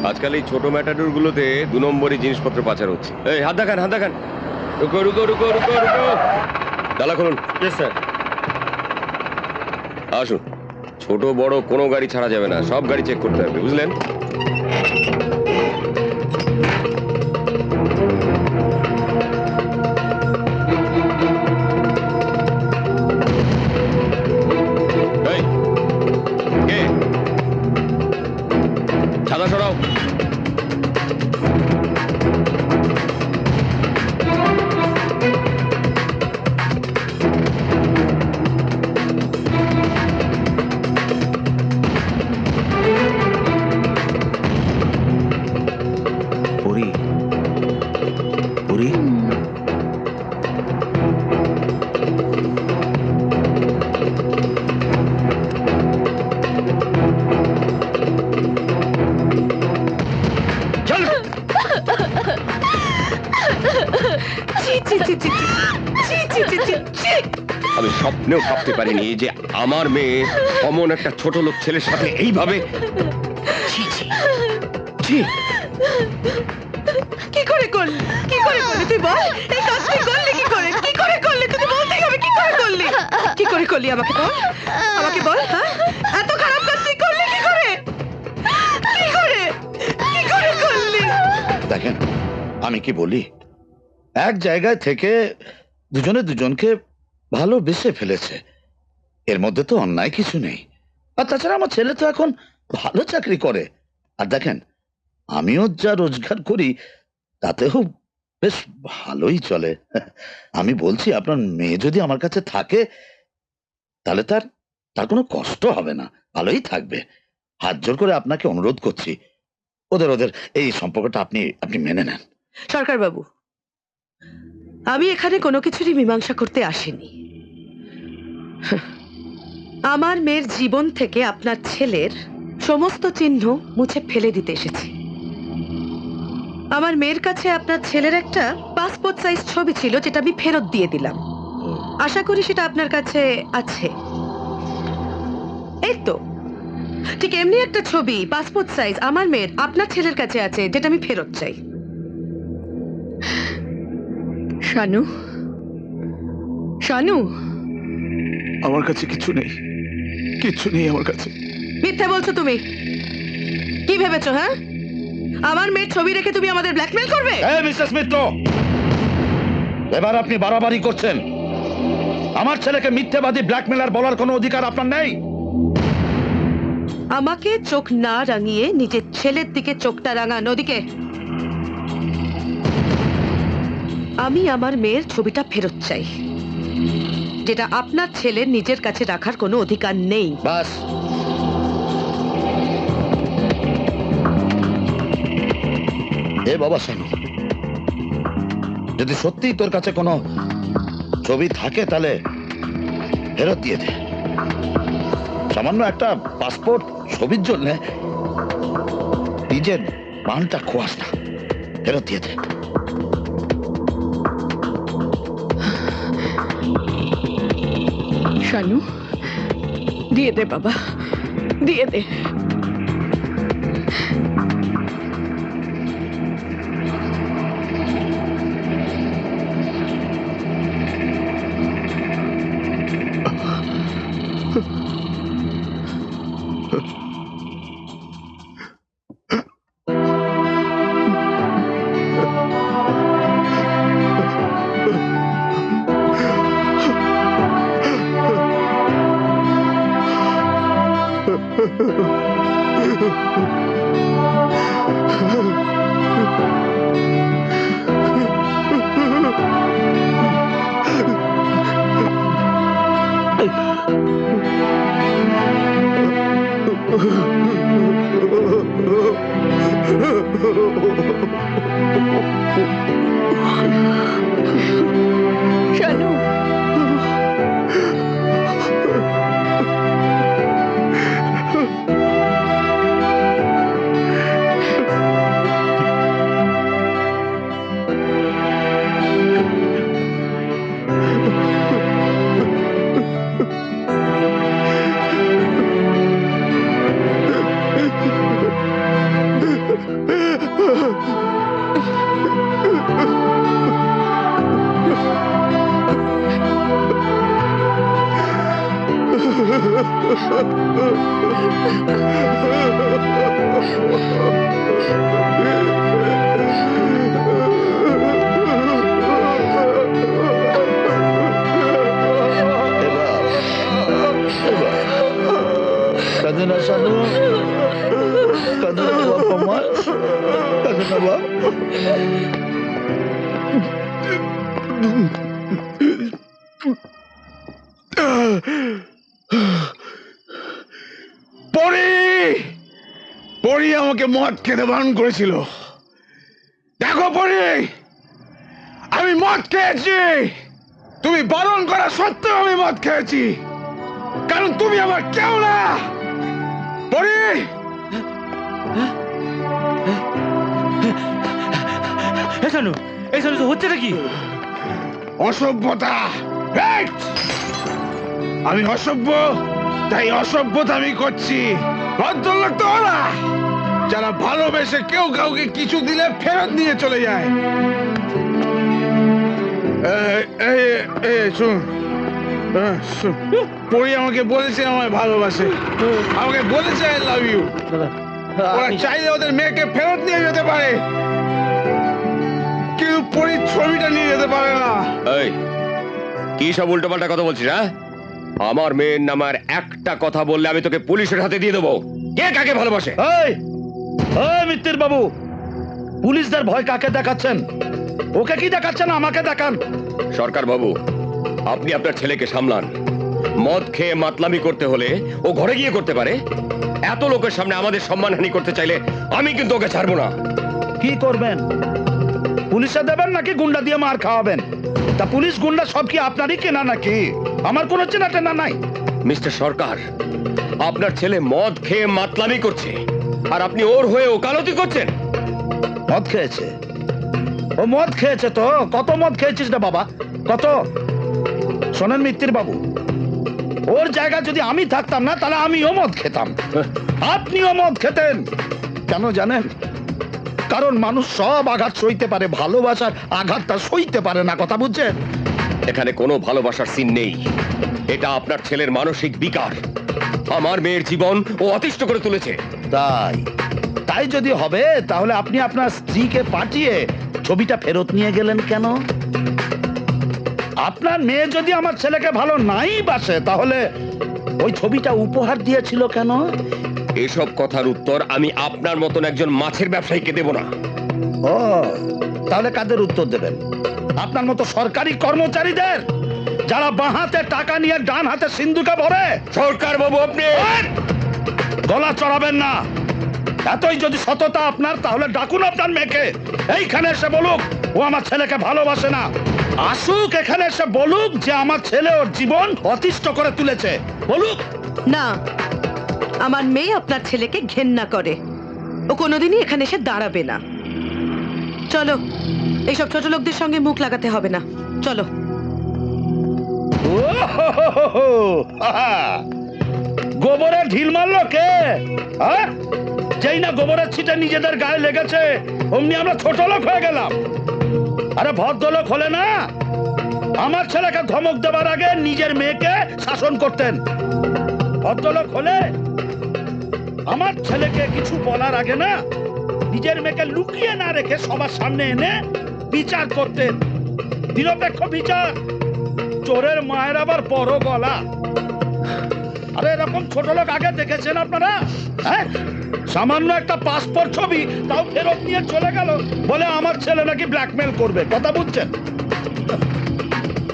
আজকাল এই ছোট ম্যাটাডোর গুলোতে 2 নম্বরই জিনিসপত্র পাচার হচ্ছে। এই হাত দেখান, হাত দেখান। রুকো রুকো রুকো রুকো রুকো, তালা খুলুন। স্যার। আসুন, ছোট বড় কোনো গাড়ি ছাড়া যাবে না, সব গাড়ি চেক করতে হবে, বুঝলেন? ছাতা সরাও। আমি স্বপ্নেও ভাবতে পারিনি যে আমার মেয়ে অমন একটা ছোট লোক ছেলের সাথে এইভাবে। কি করে করলি? কি করে করলি তুই বল? এই কাজটা করলি কি করে? কি করে করলি? তুই বলতেই হবে, কি করে করলি? কি করে করলি আমাকে বল, আমাকে বল। হ্যাঁ, এত খারাপ কাজ তুই করলি কি করে? কি করে, কি করে করলি? দেখেন, আমি কি বলি, এক জায়গায় থেকে দুজনে দুজনকে ভালোবেসে ফেলেছে, এর মধ্যে তো অন্যায় কিছু নেই। আর তাছাড়া আমার ছেলে তো এখন ভালো চাকরি করে, আর দেখেন আমিও যা রোজগার করি তাতেও বেশ ভালোই চলে। আমি বলছি আপনার মেয়ে যদি আমার কাছে থাকে তাহলে তার তার কোনো কষ্ট হবে না, ভালোই থাকবে। হাত জোর করে আপনাকে অনুরোধ করছি, ওদের ওদের এই সম্পর্কটা আপনি আপনি মেনে নেন। সরকার বাবু, আমি এখানে কোনো কিছুরই মীমাংসা করতে আসিনি। আমার মেয়ের জীবন থেকে আপনার ছেলের সমস্ত চিহ্ন মুছে ফেলে দিতে এসেছি। আমার মেয়ের কাছে আপনার ছেলের একটা পাসপোর্ট সাইজ ছবি ছিল, যেটা আমি ফেরত দিয়ে দিলাম। আশা করি সেটা আপনার কাছে আছে। এই তো ঠিক এমনি একটা ছবি পাসপোর্ট সাইজ আমার মেয়ের আপনার ছেলের কাছে আছে, যেটা আমি ফেরত চাই। শানু, শানু, আমার কাছে কিছু নেই, কিছু নেই আমার কাছে। মিথ্যা বলছো তুমি। কি ভেবেছো? হ্যাঁ, আমার মেয়ের ছবি রেখে তুমি আমাদের ব্ল্যাকমেল করবে? মিসেস মিত্র, এবার আপনি বাড়াবাড়ি করছেন। আমার ছেলেকে মিথ্যাবাদী ব্ল্যাকমেলার বলার কোনো অধিকার আপনার নেই। আমাকে চোখ না রাঙিয়ে নিজের ছেলের দিকে চোখটা রাঙান। ওদিকে। আমি আমার মেয়ের ছবিটা ফেরত চাই, যেটা আপনার ছেলের নিজের কাছে রাখার কোনো অধিকার নেই। বাস। এ বাবা শানু, যদি সত্যি তোর কাছে কোনো ছবি থাকে তাহলে ফেরত দিয়ে দে। সামান্য একটা পাসপোর্ট ছবির জন্য নিজের প্রাণটা খোয়াস না, ফেরত দিয়ে দে। শানু, দিয়ে দে বাবা, দিয়ে দে। শানু, কাঁদে না শানু, কাঁদে না বাপ আমার, কাঁদে না বাপ। পরি পরি আমাকে মদ খেতে বারণ করেছিল। দেখো পরি, আমি মদ খেয়েছি। তুমি বারণ করা সত্ত্বেও আমি মদ খেয়েছি, কারণ তুমি আমার কেউ না। পরি, হচ্ছেটা কি? অসভ্যতা। এই! আমি অসভ্য, তাই অসভ্যতা আমি করছি। ভদ্রলোক তো ওরা যারা ভালোবেসে কেউ কাউকে কিছু দিলে ফেরত নিয়ে চলে যায়। শুন, পরি আমাকে বলেছে আমায় ভালোবাসে, আমাকে বলেছে আই লাভ ইউ। ওরা চাইলে ওদের মেয়েকে ফেরত নিয়ে যেতে পারে, কিন্তু পরির ছবিটা নিয়ে যেতে পারে না। এই কি সব উল্টোপাল্টা কথা বলছিস? হ্যাঁ, আমার মেয়ের নামার একটা কথা বললে আমি তোকে পুলিশের হাতে দিয়ে দেবো। কে কাকে ভালোবাসে? এই, এই মিত্তির বাবু, পুলিশদের ভয় কাকে দেখাচ্ছেন? ওকে কি দেখাচ্ছেন? আমাকে দেখান। সরকার বাবু, আপনি আপনার ছেলেকে সামলান। মদ খেয়ে মাতলামি করতে হলে ও ঘরে গিয়ে করতে পারে। এত লোকের সামনে আমাদের সম্মানহানি করতে চাইলে আমি কিন্তু ওকে ছাড়বো না। কি করবেন? পুলিশে দেবেন নাকি গুন্ডা দিয়ে মার খাওয়াবেন? তা পুলিশ গুন্ডা সব কি আপনারই কেনা নাকি? আমার কোনো চেনা টেনা নাই। মিস্টার সরকার, আপনার ছেলে মদ খেয়ে মাতলামি করছে আর আপনি ওর হয়ে ওকালতি করছেন। মদ খেয়েছে? ও মদ খেয়েছে তো? কত মদ খেয়েছিস রে বাবা, কত? শোনেন মিত্তির বাবু, ওর জায়গা যদি আমি থাকতাম না তাহলে আমিও মদ খেতাম, আপনিও মদ খেতেন। কেন জানেন? কারণ মানুষ সব আঘাত সইতে পারে, ভালোবাসার আঘাতটা সইতে পারে না। কথা বুঝছেন? এখানে কোনো ভালোবাসার সিন নেই। এটা আপনার ছেলের মানসিক বিকার। আমার মেয়ের জীবন ও অতিষ্ঠ করে তুলেছে। তাই তাই যদি হবে তাহলে আপনি আপনার স্ত্রীকে পাঠিয়ে ছবিটা ফেরত নিয়ে গেলেন কেন? আপনার মেয়ে যদি আমার ছেলেকে ভালো নাই বাসে তাহলে ওই ছবিটা উপহার দিয়েছিল কেন? এসব কথার উত্তর আমি আপনার মতন একজন মাছের ব্যবসায়ীকে দেব না। ও, তাহলে কাদের উত্তর দেবেন? আপনার মতো সরকারি কর্মচারীদের, যারা বাঁ হাতে টাকা নিয়ে ডান হাতে সিন্ধুকে ভরে? সরকার বাবু, আপনি গলা চড়াবেন না। এতই যদি সততা আপনার, তাহলে ডাকুন আপনার মেয়েকে, এইখানে এসে বলুক ও আমার ছেলেকে ভালোবাসে না। আসুক এখানে এসে বলুক যে আমার ছেলে ওর জীবন অতিষ্ঠ করে তুলেছে। বলুক। না, আমার মেয়ে আপনার ছেলেকে ঘেন্না করে। ও কোনোদিনই এখানে এসে দাঁড়াবে না। চলো, এইসব ছোট লোকদের সঙ্গে মুখ লাগাতে হবে না। চলো। গোবরে ঢিল মারলো কে? যেই না গোবরের ছিটে নিজেদের গায়ে লেগেছে অমনি আমরা ছোট লোক হয়ে গেলাম। আরে ভদ্রলোক হলে না আমার ছেলেকে ধমক দেবার আগে নিজের মেয়েকে শাসন করতেন। ভদ্রলোক হলে আমার ছেলেকে কিছু বলার আগে না নিজের মেয়েকে লুকিয়ে না রেখে সবার সামনে এনে বিচার করতেন। নিরপেক্ষ বিচার। চোরের মায়ের আবার বড় গলা। আরে এরকম ছোট লোক আগে দেখেছেন আপনারা? হ্যাঁ, সামান্য একটা পাসপোর্ট ছবি তাও ফেরত নিয়ে চলে গেল বলে আমার ছেলে নাকি ব্ল্যাকমেল করবে। কথা বুঝছেন?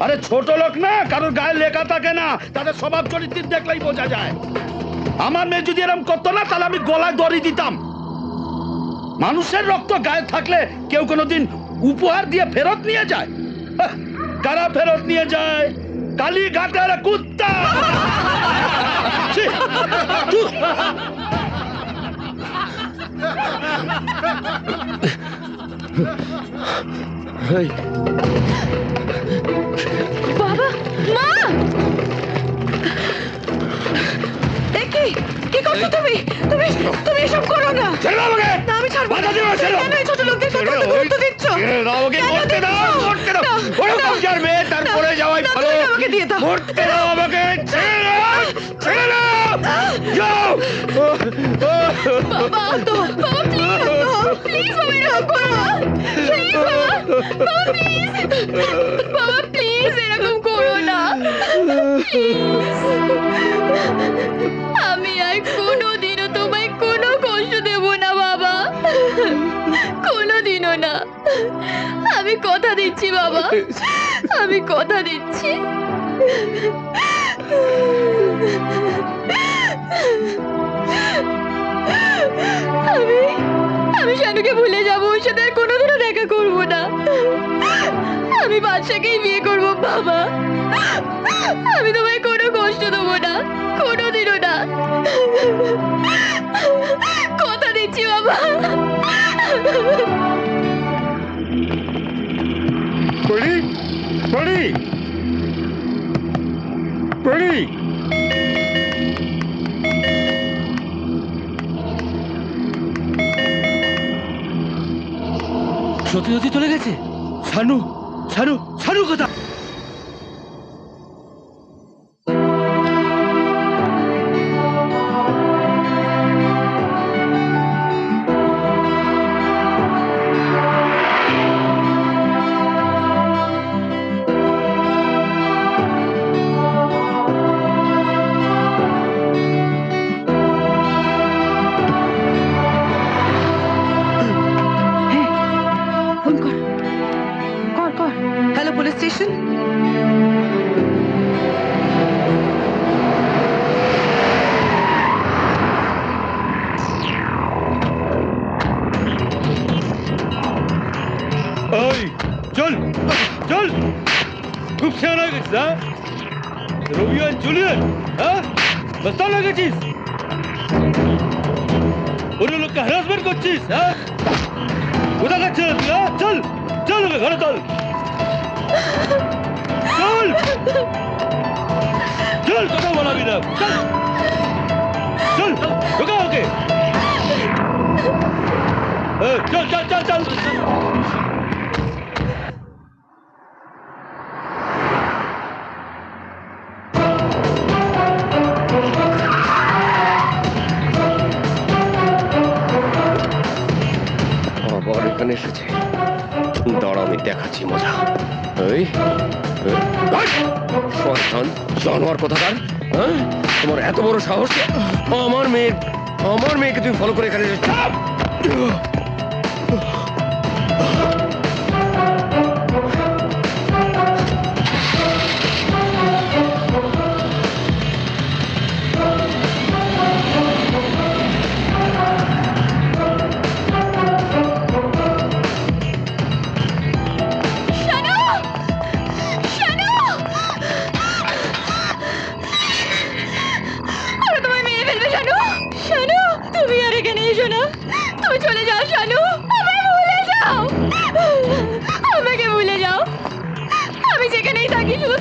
আরে ছোট লোক না, কারোর গায়ে লেখা থাকে না, তাদের স্বভাব চরিত্র দেখলেই বোঝা যায়। আমার মেয়ে যদি এরকম করতো না তাহলে আমি গলায় দড়ি দিতাম। মানুষের রক্ত গায়ে থাকলে কেউ কোনোদিন উপহার দিয়ে ফেরত নিয়ে যায়? হাহ, কারা ফেরত নিয়ে যায়? কালীঘাটের কুত্তা। ছি, ধুর। এই, বাবা, মা! এ কি করছো তুমি? তুমি তুমি এসব করো না। ছেড়ে দাও আমাকে! না, আমি ছাড়বো না। বাধা দিও না, ছেড়ে দাও। কেন এই ছোট লোকদের কথা ছেড়ে এত দাও, গুরুত্ব দিচ্ছ? ছেড়ে দাও আমাকে, কেন মরতে দাও, দিচ্ছ? মরতে দাও। না, ওরকম না, যার মেয়ে তার না, পরে যাওয়াই না, ভালো। তুমি আমাকে দিয়ে দাও। মরতে দাও আমাকে, ছেড়ে দাও, ছেড়ে দাও। যাও। বাবা, বাবা, প্লিজ, প্লিজ, বাবা, এরকম করো না। প্লিজ, বাবা, বাবা, প্লিজ। বাবা, প্লিজ, এরকম করো না। প্লিজ। আমি আর কোনোদিনও তোমায় কোনো কষ্ট দেব না বাবা, কোনোদিনও না। আমি কথা দিচ্ছি বাবা, আমি কথা দিচ্ছি। আমি আমি শানুকে ভুলে যাবো, ওর সাথে আর কোনোদিনও দেখা করবো না। আমি বাদশাকেই বিয়ে করবো বাবা। আমি তোমায় কোনো কষ্ট দেবো না, কোনোদিনও না। কথা দিচ্ছি বাবা। পড়ি, পড়ি, পড়ি। সত্যি সত্যি চলে গেছে? শানু, শানু, শানু কোথায়? ফোন কর, কর কর। Hello, police station. ওই চল, চল। খুব খেয়াল হয়ে গেছিস, হ্যাঁ? রোমিও আর জুলিয়েট, হ্যাঁ? মস্তান হয়ে গেছিস? অন্য লোককে হ্যারাসমেন্ট করছিস, হ্যাঁ? কোথা যাচ্ছে তুই, হ্যাঁ? চল, চল ওকে ঘরে চল, চল, চল, কথা বলাবি না, চল, চল, ঢোকা ওকে। চল, চল, চল, চল। আবার এখানে এসেছে। দাঁড়া, আমি দেখাচ্ছি মজা। এই, শয়তান জানোয়ার কোথাকার, হ্যাঁ? তোমার এত বড় সাহস! আমার মেয়েকে তুমি ফলো করে এখানে এসেছো? শানু! শানু! ওরা তোমায় মেরে ফেলবে শানু! শানু, তুমি আর এখানে এসো না। তুমি চলে যাও শানু, আমাকে ভুলে যাও। আমাকে ভুলে যাও। আমি যেখানেই থাকি শুধু